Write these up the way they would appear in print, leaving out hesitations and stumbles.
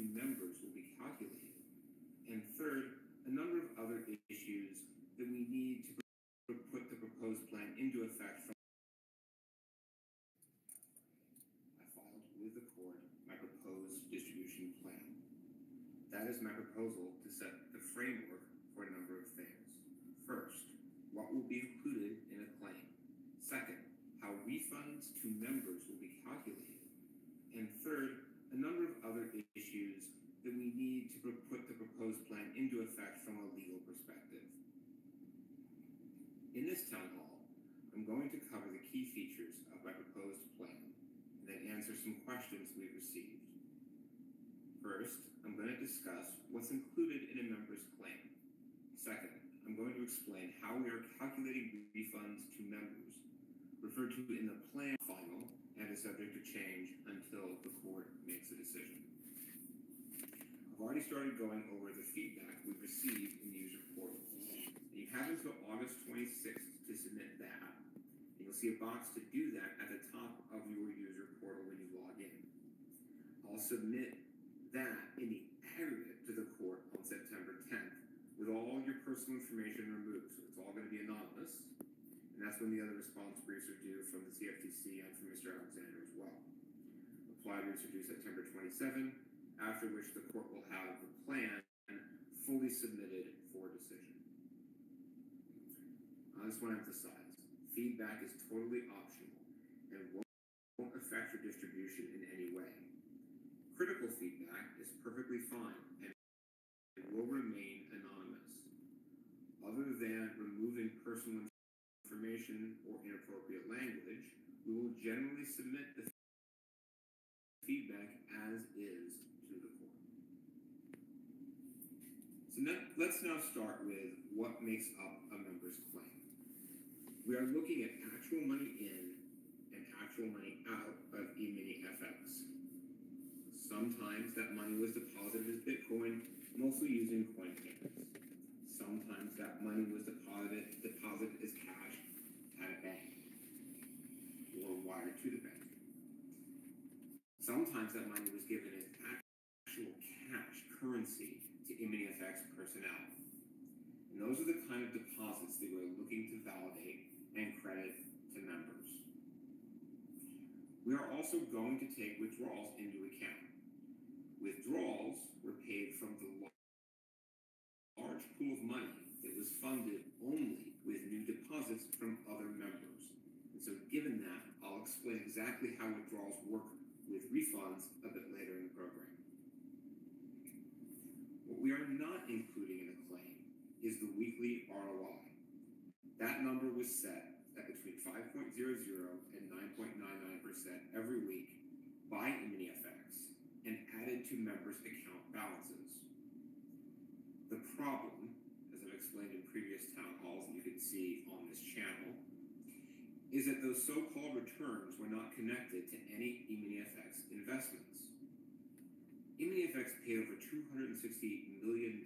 to members will be calculated. And third, a number of other issues that we need to put the proposed plan into effect from. I filed with the court my proposed distribution plan. That is my proposal to set the framework for a number of things. First, what will be included in a claim. Second, how refunds to members will be calculated. And third, a number of other issues that we need to put the proposed plan into effect from a legal perspective. In this town hall, I'm going to cover the key features of my proposed plan and then answer some questions we've received. First, I'm going to discuss what's included in a member's claim. Second, I'm going to explain how we are calculating refunds to members, referred to in the plan final and is subject to change until the court makes a decision. I've already started going over the feedback we've received in the user portal. You have until August 26th to submit that. And you'll see a box to do that at the top of your user portal when you log in. I'll submit that in the aggregate to the court on September 10th with all your personal information removed. So it's all going to be anonymous. And that's when the other response briefs are due from the CFTC and from Mr. Alexander as well. Reply briefs are due September 27, after which the court will have the plan fully submitted for decision. I just want to emphasize, feedback is totally optional and won't affect your distribution in any way. Critical feedback is perfectly fine and it will remain anonymous. Other than removing personal information or inappropriate language, we will generally submit the feedback as is to the court. So let's now start with what makes up a member's claim. We are looking at actual money in and actual money out of Eminifx. Sometimes that money was deposited as Bitcoin, mostly using coin payments. Sometimes that money was deposited as cash at a bank or wired to the bank. Sometimes that money was given as actual cash currency to Eminifx personnel. And those are the kind of deposits that we're looking to validate and credit to members. We are also going to take withdrawals into account. Withdrawals were paid from the large pool of money that was funded only with new deposits from other members. And so given that, I'll explain exactly how withdrawals work with refunds a bit later in the program. What we are not including in a claim is the weekly ROI. That number was set at between 5.00 and 9.99% every week by Eminifx and added to members' account balances. The problem, as I've explained in previous town halls and you can see on this channel, is that those so-called returns were not connected to any Eminifx investments. Eminifx paid over $268 million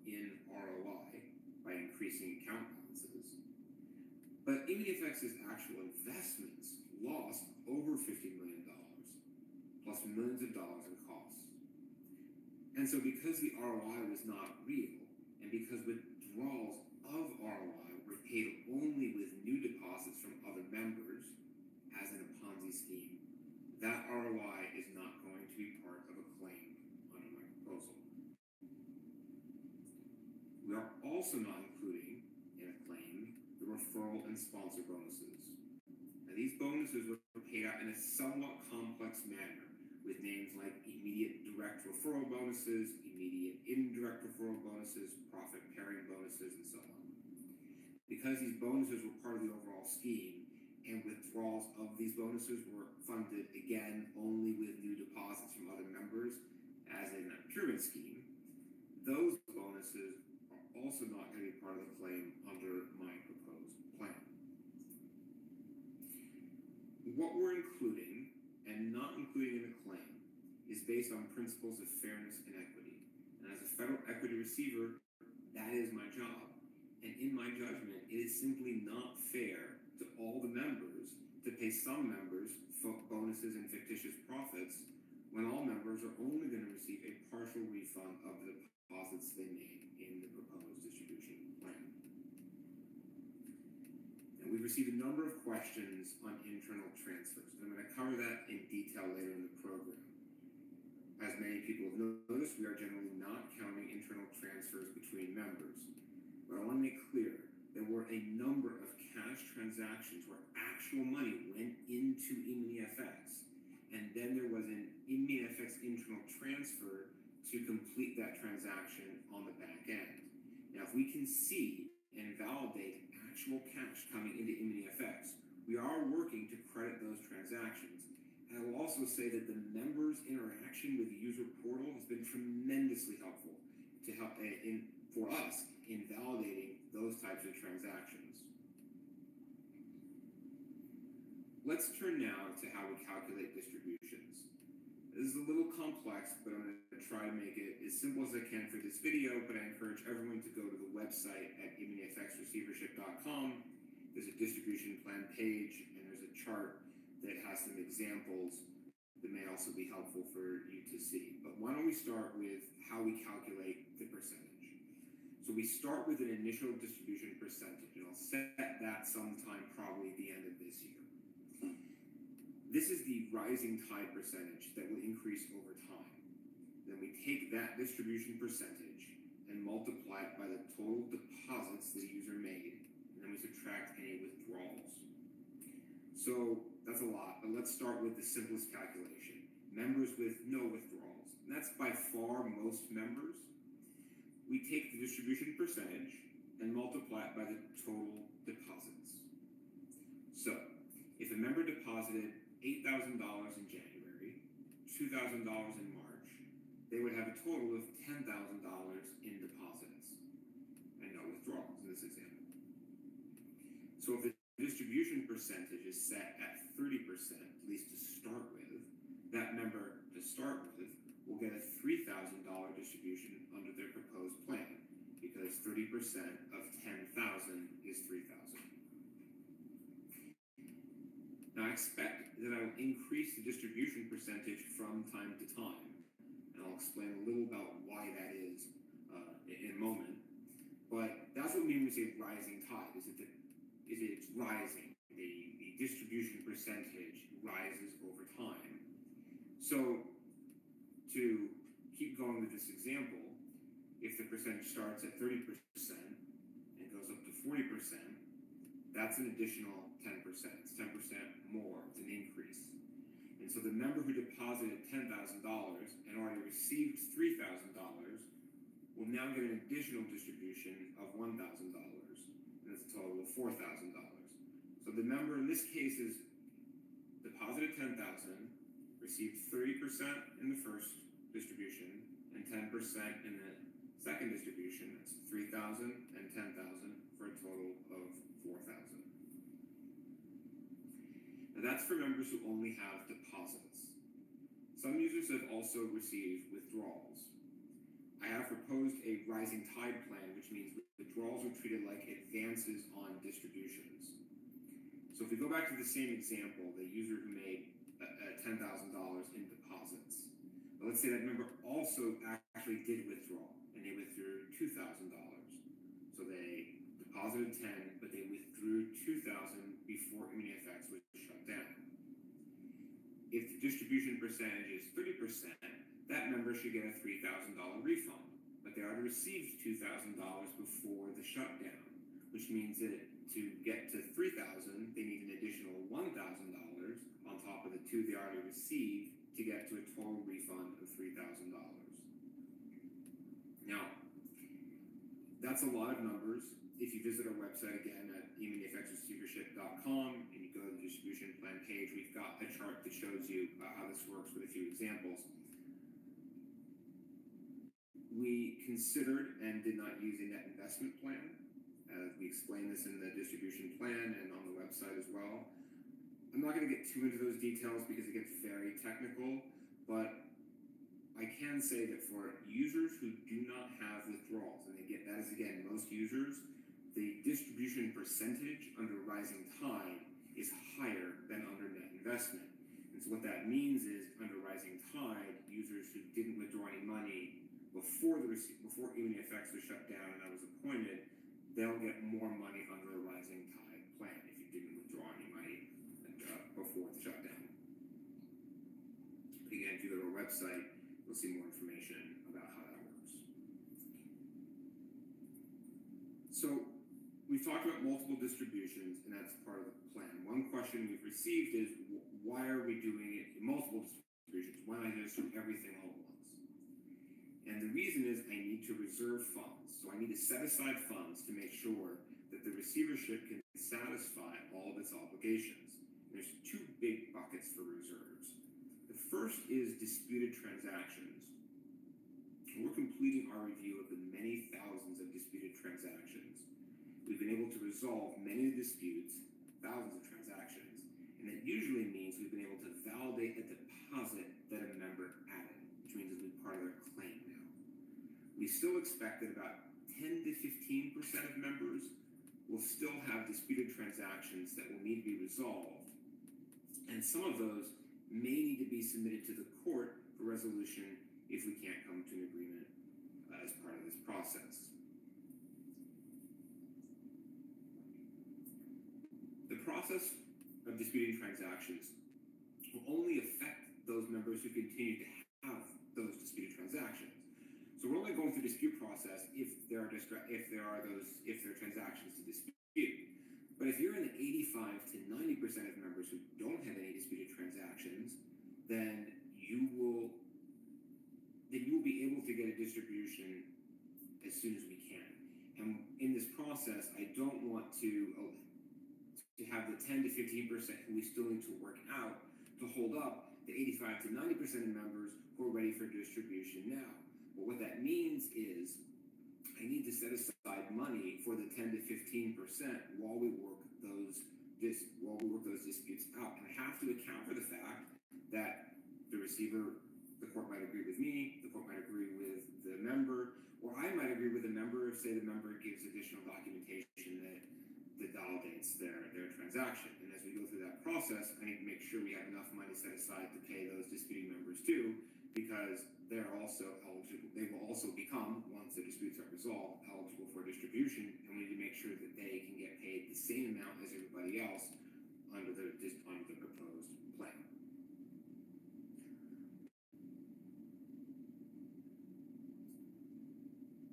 in ROI by increasing account balances, but Eminifx's actual investments lost over $50 million, plus millions of dollars in costs. And so because the ROI was not real, and because withdrawals of ROI were paid only with new deposits from other members, as in a Ponzi scheme, that ROI is not going to be part of a claim under my proposal. We are also not including in a claim the referral and sponsor bonuses. Now, these bonuses were paid out in a somewhat complex manner, with names like immediate direct referral bonuses, immediate indirect referral bonuses, profit pairing bonuses, and so on. Because these bonuses were part of the overall scheme, and withdrawals of these bonuses were funded again only with new deposits from other members, as in a pyramid scheme, those bonuses are also not going to be part of the claim under my proposed plan. What we're including and not including in the claim is based on principles of fairness and equity. And as a federal equity receiver, that is my job. And in my judgment, it is simply not fair to all the members to pay some members bonuses and fictitious profits when all members are only going to receive a partial refund of the deposits they made in the proposed distribution plan. And we've received a number of questions on internal transfers. I'm going to cover that in detail later in the program. As many people have noticed, we are generally not counting internal transfers between members. But I want to make clear there were a number of cash transactions where actual money went into Eminifx, and then there was an Eminifx internal transfer to complete that transaction on the back end. Now, if we can see and validate actual cash coming into Eminifx, we are working to credit those transactions. And I will also say that the members' interaction with the user portal has been tremendously helpful to help for us in validating those types of transactions. Let's turn now to how we calculate distributions. This is a little complex, but I'm going to try to make it as simple as I can for this video, but I encourage everyone to go to the website at eminifxreceivership.com. There's a distribution plan page, and there's a chart that has some examples that may also be helpful for you to see. But why don't we start with how we calculate the percentage. So we start with an initial distribution percentage, and I'll set that sometime probably at the end of this year. This is the rising tide percentage that will increase over time. Then we take that distribution percentage and multiply it by the total deposits the user made, and then we subtract any withdrawals. So that's a lot, but let's start with the simplest calculation. Members with no withdrawals, and that's by far most members. We take the distribution percentage and multiply it by the total deposits. So if a member deposited $8,000 in January, $2,000 in March, they would have a total of $10,000 in deposits and no withdrawals in this example. So if the distribution percentage is set at 30%, at least to start with, that member to start with will get a $3,000 distribution under their proposed plan, because 30% of 10,000 is 3,000. Now I expect that I will increase the distribution percentage from time to time, and I'll explain a little about why that is in a moment. But that's what we mean when we say rising tide, is it's rising. The distribution percentage rises over time. So to keep going with this example, if the percentage starts at 30% and goes up to 40%, that's an additional 10%. It's 10% more. It's an increase. And so the member who deposited $10,000 and already received $3,000 will now get an additional distribution of $1,000. That's a total of $4,000. So the member in this case is deposited $10,000, received 30% in the first distribution and 10% in the second distribution. That's $3,000 and $10,000 for a total of $4,000. Now that's for members who only have deposits. Some users have also received withdrawals. I have proposed a rising tide plan, which means withdrawals are treated like advances on distributions. So if we go back to the same example, the user who made $10,000 in deposits, but let's say that member also actually did withdraw, and they withdrew $2,000. So they deposited 10, but they withdrew 2,000 before Eminifx was shut down. If the distribution percentage is 30%, that member should get a $3,000 refund, but they already received $2,000 before the shutdown, which means that to get to $3,000, they need an additional $1,000 on top of the two they already received to get to a total refund of $3,000. Now, that's a lot of numbers. If you visit our website again at eminifxreceivership.com and you go to the distribution plan page, we've got a chart that shows you how this works with a few examples. We considered and did not use a net investment plan. We explain this in the distribution plan and on the website as well. I'm not going to get too into those details because it gets very technical, but I can say that for users who do not have withdrawals, and again, that is again most users, the distribution percentage under rising tide is higher than under net investment. And so what that means is, under Rising Tide, users who didn't withdraw any money before Eminifx was shut down and I was appointed, they'll get more money under a Rising Tide plan if you didn't withdraw any money before the shutdown. Again, if you go to our website, you'll see more information about how that works. So we've talked about multiple distributions, and that's part of the plan. One question we've received is, why are we doing it in multiple distributions? Why not just do everything all at once? And the reason is I need to reserve funds. So I need to set aside funds to make sure that the receivership can satisfy all of its obligations. And there's two big buckets for reserves. The first is disputed transactions. We're completing our review of the many thousands of disputed transactions. We've been able to resolve many disputes, thousands of transactions, and that usually means we've been able to validate a deposit that a member added, which means it'll be part of their claim now. We still expect that about 10 to 15% of members will still have disputed transactions that will need to be resolved, and some of those may need to be submitted to the court for resolution if we can't come to an agreement as part of this process. The process of disputing transactions will only affect those members who continue to have those disputed transactions. So we're only going through the dispute process if there are transactions to dispute. But if you're in the 85 to 90% of members who don't have any disputed transactions, then you will be able to get a distribution as soon as we can. And in this process, I don't want to have the 10 to 15% who we still need to work out to hold up the 85 to 90% of members who are ready for distribution now. But what that means is I need to set aside money for the 10 to 15% while we work those disputes out. And I have to account for the fact that the court might agree with me, the court might agree with the member, or I might agree with the member if, say, the member gives additional documentation that validates their transaction. And as we go through that process, I need to make sure we have enough money set aside to pay those disputing members too, because they're also eligible. They will also become, once the disputes are resolved, eligible for distribution, and we need to make sure that they can get paid the same amount as everybody else under the proposed plan.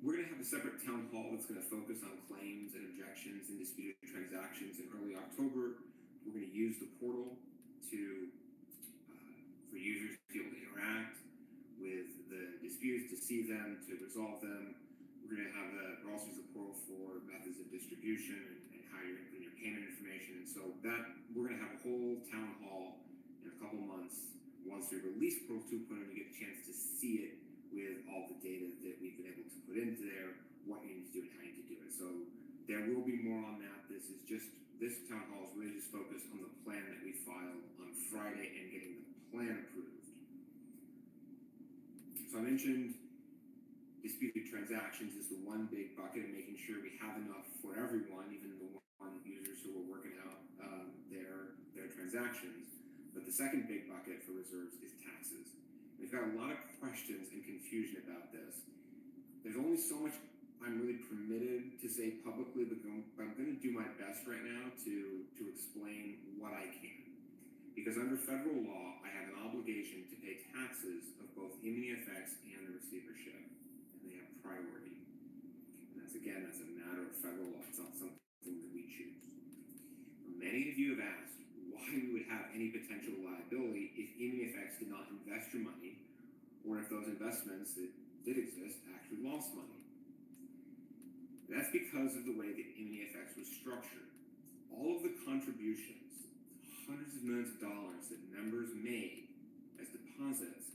We're going to have a separate town hall that's going to focus on claims and objections and disputed transactions in early October. We're going to use the portal for users to be able to interact with the disputes, to see them, to resolve them. We're going to also use the portal for methods of distribution and how you're inputting your payment information. And so we're going to have a whole town hall in a couple months. Once we release Portal 2.0, you get a chance to see it with all the data that we've been able to put into there, what you need to do and how you need to do it. So there will be more on that. This town hall is really just focused on the plan that we filed on Friday and getting the plan approved. So I mentioned disputed transactions is the one big bucket, and making sure we have enough for everyone, even the one users who are working out their transactions. But the second big bucket for reserves is taxes. We've got a lot of questions and confusion about this. There's only so much I'm really permitted to say publicly, but I'm going to do my best right now to explain what I can. Because under federal law, I have an obligation to pay taxes of both Eminifx and the receivership, and they have priority. And that's a matter of federal law. It's not something that we choose. Many of you have asked why we would have any potential liability if Eminifx did not invest your money, or if those investments that did exist actually lost money. That's because of the way that Eminifx was structured. All of the contributions, hundreds of millions of dollars that members made as deposits,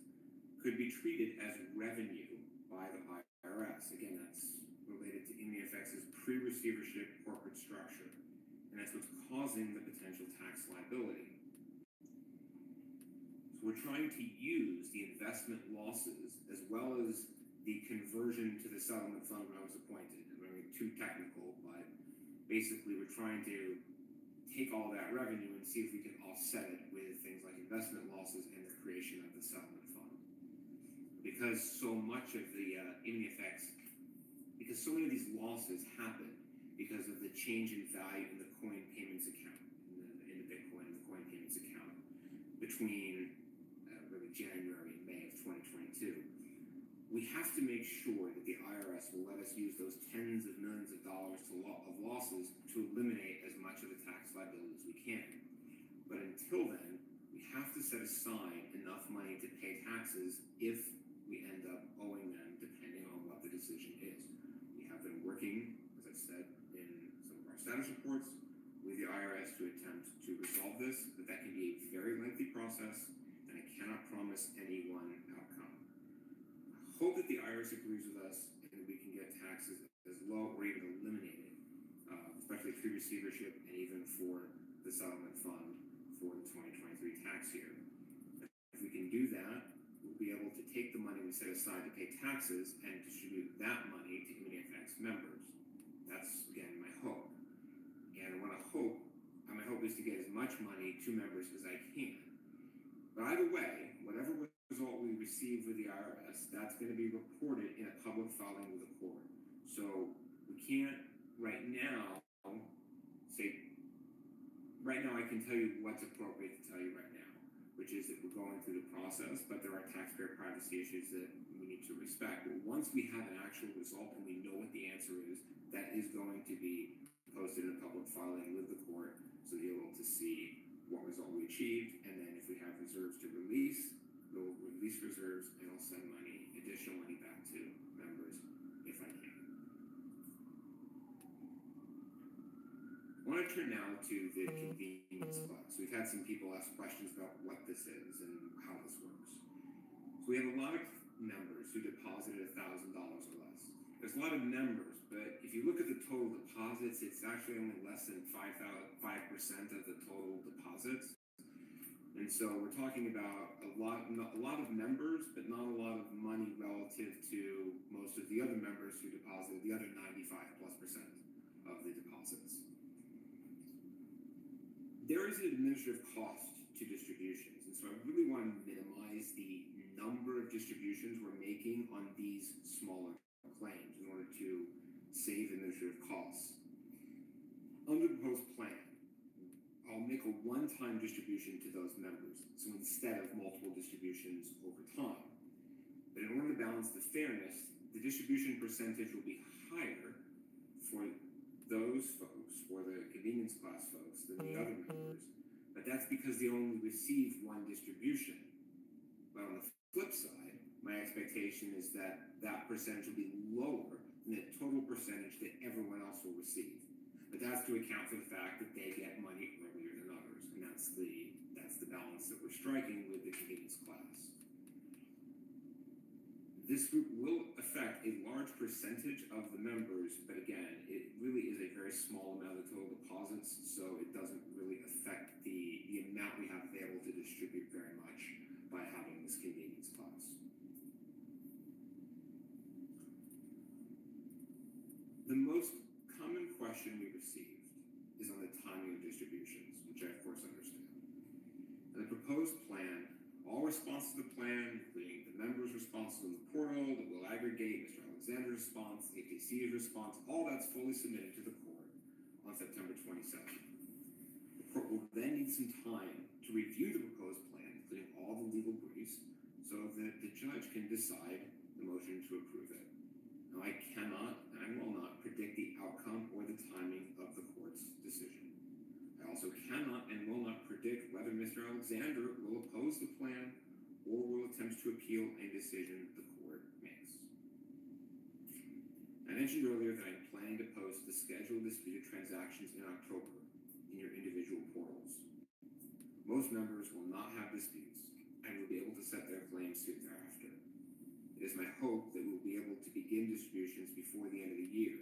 could be treated as revenue by the IRS. Again, that's related to Eminifx's pre-receivership corporate structure. And that's what's causing the potential tax liability. So we're trying to use the investment losses as well as the conversion to the settlement fund when I was appointed. I'm going to be too technical, but basically we're trying to take take all that revenue and see if we can offset it with things like investment losses and the creation of the settlement fund. Because so much of the because so many of these losses happen because of the change in value in the coin payments account, in the Bitcoin and the coin payments account between really January and May of 2022. We have to make sure that the IRS will let us use those tens of millions of dollars of losses to eliminate as much of the tax liability as we can. But until then, we have to set aside enough money to pay taxes if we end up owing them, depending on what the decision is. We have been working, as I said, in some of our status reports with the IRS to attempt to resolve this, but that can be a very lengthy process, and I cannot promise any one outcome. I hope that the IRS agrees with us and that we can get taxes as low or even eliminated, especially pre-receivership and even for the settlement fund for the 2023 tax year. If we can do that, we'll be able to take the money we set aside to pay taxes and distribute that money to Eminifx members. That's, again, my hope. And my hope is to get as much money to members as I can. But either way, whatever result we receive with the IRS, that's going to be reported in a public filing with the court. So we can't right now I can tell you what's appropriate to tell you right now, which is that we're going through the process, but there are taxpayer privacy issues that we need to respect. But once we have an actual result and we know what the answer is, that is going to be posted in a public filing with the court, so you'll be able to see what result we achieved, and then if we have reserves to release, we'll release reserves and I'll send additional money back to members if I can. I want to turn now to the convenience clause. We've had some people ask questions about what this is and how this works. So we have a lot of members who deposited $1,000 or less. There's a lot of members, but if you look at the total deposits, it's actually only less than 5% of the total deposits. And so we're talking about a lot of members, but not a lot of money relative to most of the other members who deposited the other 95+% of the deposits. There is an administrative cost to distributions, and so I really want to minimize the number of distributions we're making on these smaller claims in order to save administrative costs. Under the proposed plan, I'll make a one-time distribution to those members, so instead of multiple distributions over time. But in order to balance the fairness, the distribution percentage will be higher for those folks, for the convenience class folks, than the other members, but that's because they only receive one distribution. But on the flip side, my expectation is that that percentage will be lower than the total percentage that everyone else will receive. But that's to account for the fact that they get money earlier than others, and that's the balance that we're striking with the convenience class. This group will affect a large percentage of the members, but again, it really is a very small amount of total deposits, so it doesn't really affect the amount we have available to distribute very much by having this convenience class. The most common question we received is on the timing of distributions, which I of course understand. In the proposed plan, all responses to the plan, including the members' responses in the portal, that will aggregate, Mr. Alexander's response, the ATC's response, all that's fully submitted to the court on September 27th. The court will then need some time to review the proposed plan, including all the legal briefs, so that the judge can decide the motion to approve it. Now, I cannot and I will not predict the outcome or the timing of the court's decision. I also cannot and will not predict whether Mr. Alexander will oppose the plan or will attempt to appeal any decision the court makes. I mentioned earlier that I'm planning to post the scheduled disputed transactions in October in your individual portals. Most members will not have disputes and will be able to set their claims soon thereafter. It is my hope that we'll be able to begin distributions before the end of the year,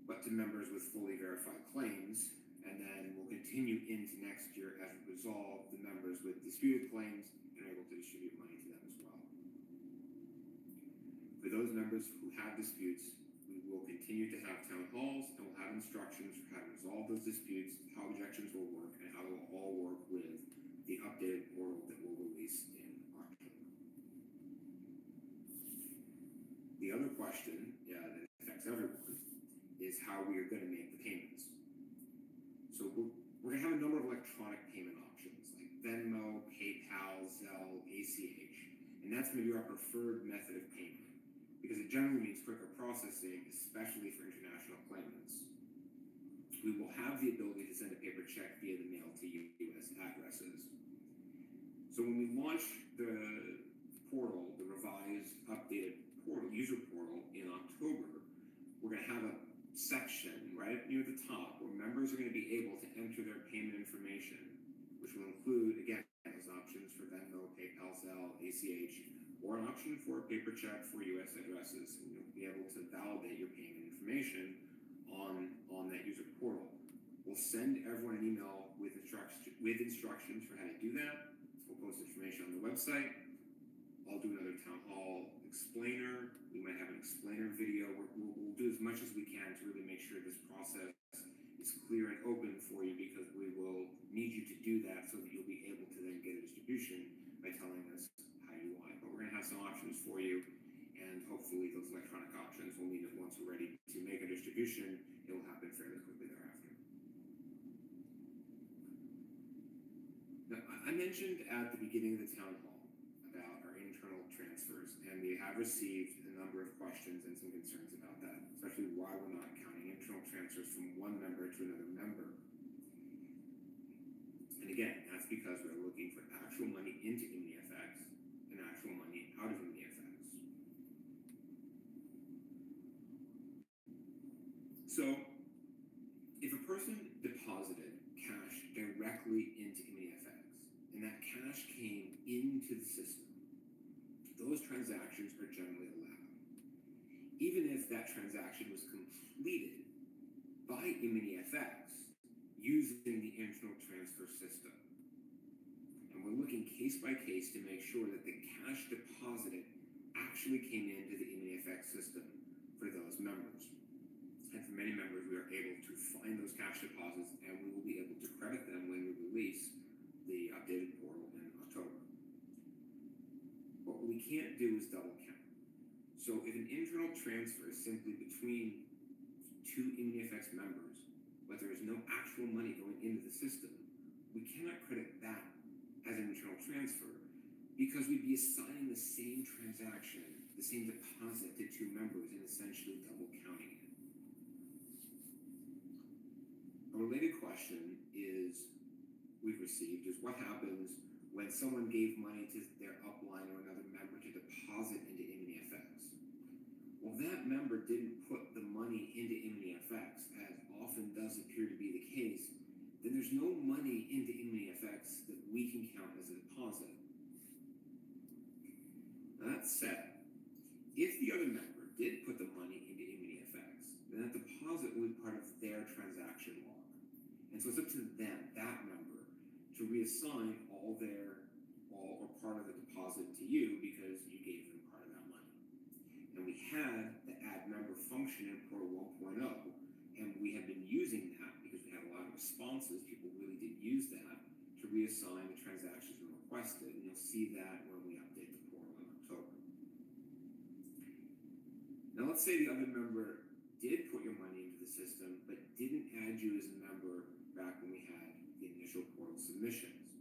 but to members with fully verified claims, and then we'll continue into next year as we resolve the members with disputed claims and are able to distribute money to them as well. For those members who have disputes, we will continue to have town halls and we'll have instructions for how to resolve those disputes, how we all work with the updated portal that we'll release in October. The other question that affects everyone is how we are going to make the payments. So we're going to have a number of electronic payment options like Venmo, PayPal, Zelle, ACH, and that's going to be our preferred method of payment because it generally means quicker processing, especially for international claimants. We will have the ability to send a paper check via the mail to U.S. addresses. So when we launch the portal, the revised, updated portal, user portal in October, we're going to have a section right near the top where members are going to be able to enter their payment information, which will include, again, those options for Venmo, PayPal, Zelle, ACH, or an option for a paper check for U.S. addresses. And you'll be able to validate your payment information on that user portal. We'll send everyone an email with instructions for how to do that. We'll post information on the website. I'll do another town hall explainer. We might have an explainer video. We'll do as much as we can to really make sure this process is clear and open for you because we will need you to do that so that you'll be able to then get a distribution by telling us how you want it. But we're going to have some options for you, and hopefully those electronic options will mean that once we're ready to make a distribution, it will happen fairly quickly thereafter. Now, I mentioned at the beginning of the town hall about our internal transfers, and we have received a number of questions and some concerns about that, especially why we're not counting internal transfers from one member to another member. And again, that's because we're looking for actual money into Eminifx and actual money out of Eminifx. So, if a person deposited cash directly into Eminifx and that cash came into the system, those transactions are generally allowed. Even if that transaction was completed by Eminifx using the internal transfer system. And we're looking case by case to make sure that the cash deposited actually came into the Eminifx system for those members. And for many members, we are able to find those cash deposits and we will be able to credit them when we release the updated portal in October. What we can't do is double count. So if an internal transfer is simply between two Eminifx members, but there is no actual money going into the system, we cannot credit that as an internal transfer because we'd be assigning the same transaction, the same deposit to two members and essentially double counting it. A related question we've received is what happens when someone gave money to their upline or another member to deposit into Eminifx? Well, that member didn't put the money into Eminifx, as often does appear to be the case, then there's no money into Eminifx that we can count as a deposit. That said, if the other member did put the money into Eminifx, then that deposit will be part of their transaction log. And so it's up to them, that member, to reassign all or part of the deposit to you because you gave them part of that money. And we had the add member function in Portal 1.0, and we have been using that because we had a lot of responses. People really did use that to reassign the transactions we requested, and you'll see that when we update the portal in October. Now, let's say the other member did put your money into the system, but didn't add you as a member back when we had the initial portal submissions.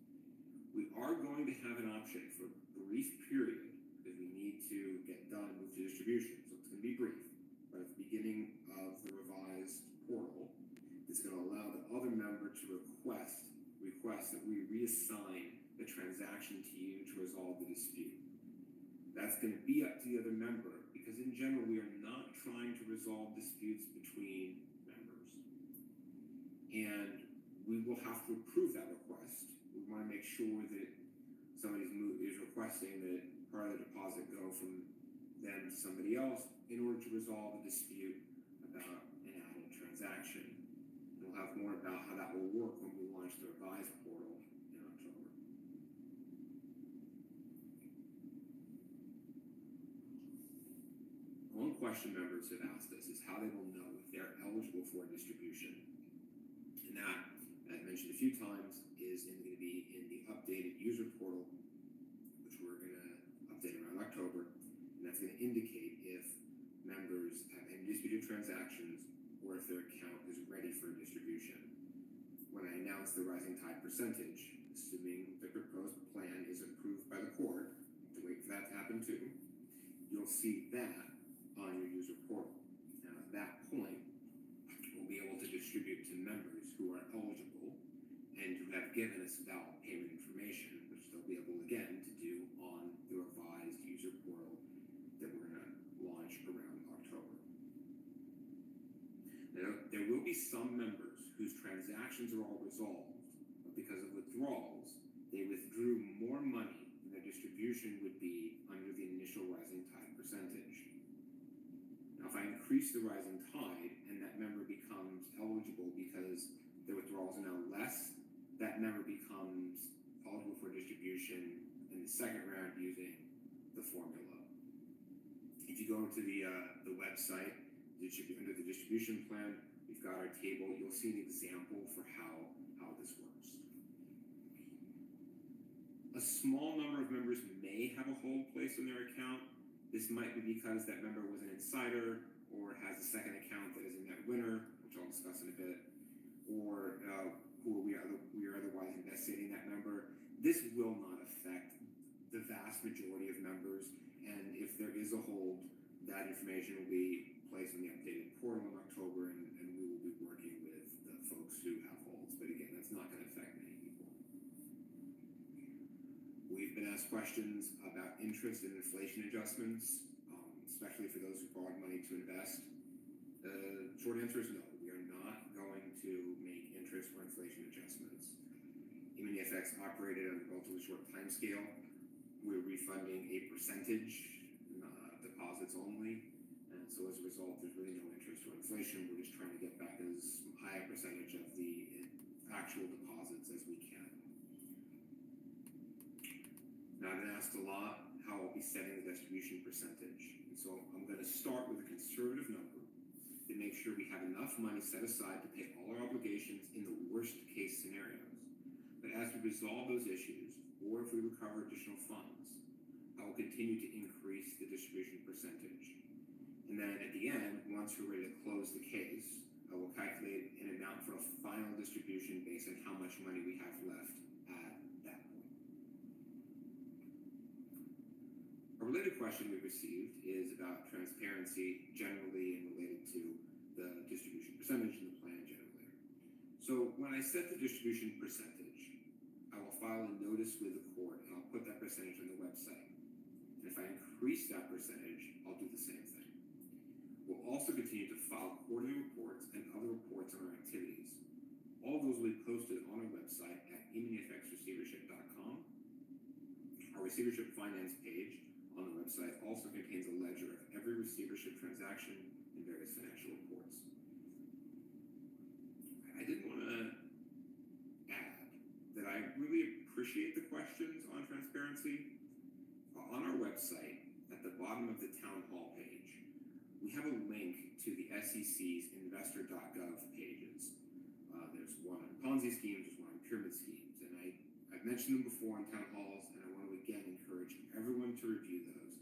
We are going to have an option for a brief period because we need to get done with the distribution. So it's going to be brief, but at the beginning of the revised portal, it's going to allow the other member to request that we reassign the transaction to you to resolve the dispute. That's going to be up to the other member because in general, we are not trying to resolve disputes between members. And we will have to approve that request. We want to make sure that somebody is requesting that part of the deposit go from them to somebody else in order to resolve a dispute about an added transaction. We'll have more about how that will work when we launch the revised portal in October. One question members have asked us is how they will know if they're eligible for a distribution. And that, as mentioned a few times, is going to be in the updated user portal, which we're going to update around October, and that's going to indicate if members have any disputed transactions or if their account is ready for distribution. When I announce the rising tide percentage, assuming the proposed plan is approved by the court, to wait for that to happen too, you'll see that on your user portal. Now at that point, we'll be able to distribute to members who are eligible and who have given us valid payment information, which they'll be able again to do on the revised user portal that we're going to launch around October. Now, there will be some members whose transactions are all resolved, but because of withdrawals, they withdrew more money than their distribution would be under the initial rising tide percentage. Now, if I increase the rising tide and that member becomes eligible because their withdrawals are now less, that member becomes eligible for distribution in the second round using the formula. If you go to the website, under the distribution plan, we've got our table. You'll see an example for how this works. A small number of members may have a hold placed on their account. This might be because that member was an insider or has a second account that is a net winner, which I'll discuss in a bit, or who we are otherwise investigating that member. This will not affect the vast majority of members, and if there is a hold, that information will be placed on the updated portal in October, and we will be working with the folks who have holds. But again, that's not going to affect many people. We've been asked questions about interest and inflation adjustments, especially for those who borrowed money to invest. The short answer is no. We are not going to make interest or inflation adjustments. Eminifx operated on a relatively short time scale. We're refunding a percentage, deposits only. And so as a result, there's really no interest or inflation. We're just trying to get back as high a percentage of the actual deposits as we can. Now, I've been asked a lot how I'll be setting the distribution percentage. And so I'm going to start with a conservative number to make sure we have enough money set aside to pay all our obligations in the worst case scenarios. But as we resolve those issues, or if we recover additional funds, I will continue to increase the distribution percentage. And then at the end, once we're ready to close the case, I will calculate an amount for a final distribution based on how much money we have left at that point. A related question we received is about transparency generally and related to the distribution percentage in the plan generally. So when I set the distribution percentage, I will file a notice with the court and I'll put that percentage on the website. And if I increase that percentage, I'll do the same thing. We'll also continue to file quarterly reports and other reports on our activities. All those will be posted on our website at eminifxreceivership.com. Our receivership finance page on the website also contains a ledger of every receivership transaction and various financial reports. I did want to add that I really appreciate the questions on transparency. On our website, at the bottom of the town hall page, we have a link to the SEC's investor.gov pages. There's one on Ponzi schemes, there's one on pyramid schemes, and I've mentioned them before in town halls, and I want to again encourage everyone to review those.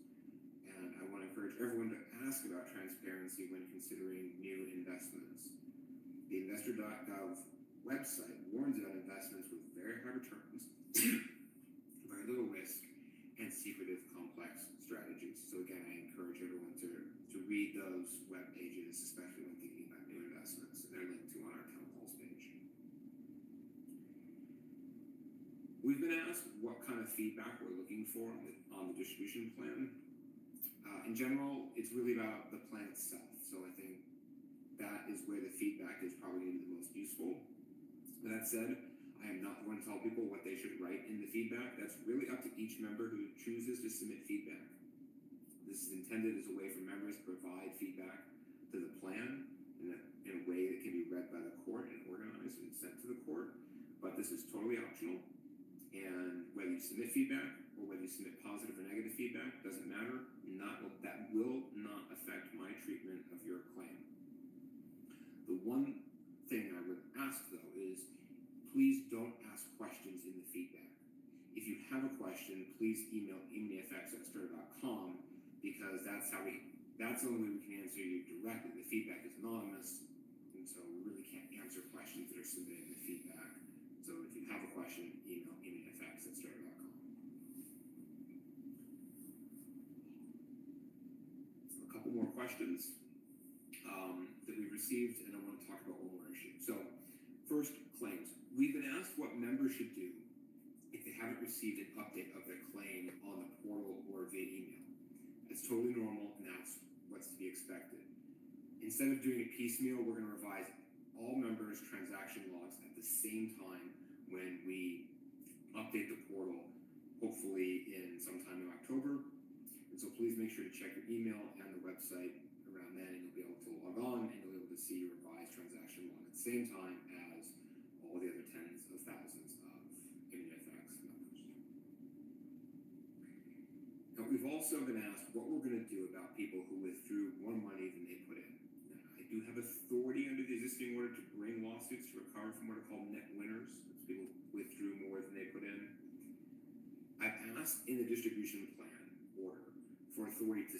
And I want to encourage everyone to ask about transparency when considering new investments. The investor.gov website warns about investments with very high returns, very little risk, and secretive complex strategies. So again, I encourage everyone to read those web pages, especially when thinking about new investments, and they're linked to on our town halls page. We've been asked what kind of feedback we're looking for on the distribution plan. In general, it's really about the plan itself. So I think that is where the feedback is probably going to be the most useful. That said, I am not going to tell people what they should write in the feedback. That's really up to each member who chooses to submit feedback. This is intended as a way for members to provide feedback to the plan in a way that can be read by the court and organized and sent to the court. But this is totally optional. And whether you submit feedback or whether you submit positive or negative feedback, doesn't matter. That will not affect my treatment of your claim. The one thing I would ask, though, is please don't ask questions in the feedback. If you have a question, please email eminifx@stir.com, because that's the only way we can answer you directly. The feedback is anonymous, and so we really can't answer questions that are submitted in the feedback. So if you have a question, email eminifx@stir.com. So a couple more questions that we received, and I want to talk about one more issue. So first, claims. We've been asked what members should do if they haven't received an update of their claim on the portal or via email. It's totally normal, and that's what's to be expected. Instead of doing it piecemeal, we're going to revise all members' transaction logs at the same time when we update the portal, hopefully in sometime in October. And so please make sure to check your email and the website around then, and you'll be able to log on and you'll be able to see your revised transaction log at the same time as all the other tens of thousands of Eminifx members. Now, we've also been asked what we're going to do about people who withdrew more money than they put in. Now, I do have authority under the existing order to bring lawsuits to recover from what are called net winners. That's people who withdrew more than they put in. I've asked in the distribution plan order for authority to